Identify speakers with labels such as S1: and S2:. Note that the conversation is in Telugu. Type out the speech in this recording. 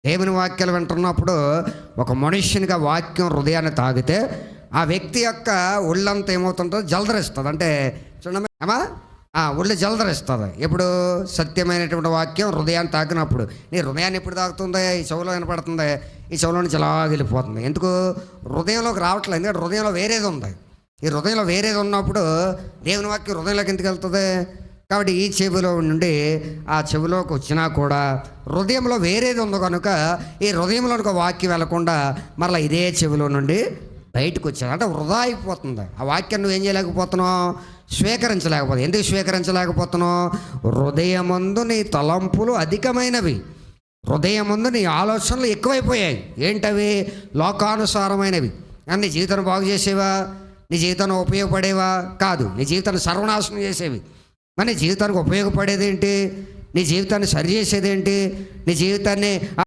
S1: దేవుని వాక్యాలు వింటున్నప్పుడు ఒక మనుష్యునిగా వాక్యం హృదయాన్ని తాగితే ఆ వ్యక్తి యొక్క ఒళ్ళంతా ఏమవుతుందో జలదరిస్తుంది. అంటే చూడమ్మా అమ్మా, ఒళ్ళు జలదరిస్తుంది. ఎప్పుడు సత్యమైనటువంటి వాక్యం హృదయాన్ని తాకినప్పుడు. నీ హృదయాన్ని ఎప్పుడు తాకుతుంది? ఈ చెవులో వినపడుతుంది, ఈ చెవులో నుంచి ఇలా వెళ్ళిపోతుంది. ఎందుకు? హృదయంలోకి రావట్లేదు. ఎందుకంటే హృదయంలో వేరేది ఉంది. ఈ హృదయంలో వేరేది ఉన్నప్పుడు దేవుని వాక్యం హృదయంలోకి ఎందుకు వెళ్తుంది? కాబట్టి ఈ చెవిలో నుండి ఆ చెవిలోకి వచ్చినా కూడా హృదయంలో వేరేది ఉంది కనుక ఈ హృదయంలో ఒక వాక్యం వెళ్లకుండా మరలా ఇదే చెవిలో నుండి బయటకు వచ్చాడు. అంటే వృధా అయిపోతుంది. ఆ వాక్యం నువ్వు ఏం చేయలేకపోతున్నావు? స్వీకరించలేకపోతున్నావు. ఎందుకు స్వీకరించలేకపోతున్నావు? హృదయమందు నీ తలంపులు అధికమైనవి, హృదయమందు నీ ఆలోచనలు ఎక్కువైపోయాయి. ఏంటవి? లోకానుసారమైనవి. నీ జీవితాన్ని బాగు చేసేవా? నీ జీవితాన్ని ఉపయోగపడేవా? కాదు. నీ జీవితాన్ని సర్వనాశనం చేసేవి. మరి నీ జీవితానికి ఉపయోగపడేది ఏంటి? నీ జీవితాన్ని సరి చేసేది ఏంటి? నీ జీవితాన్ని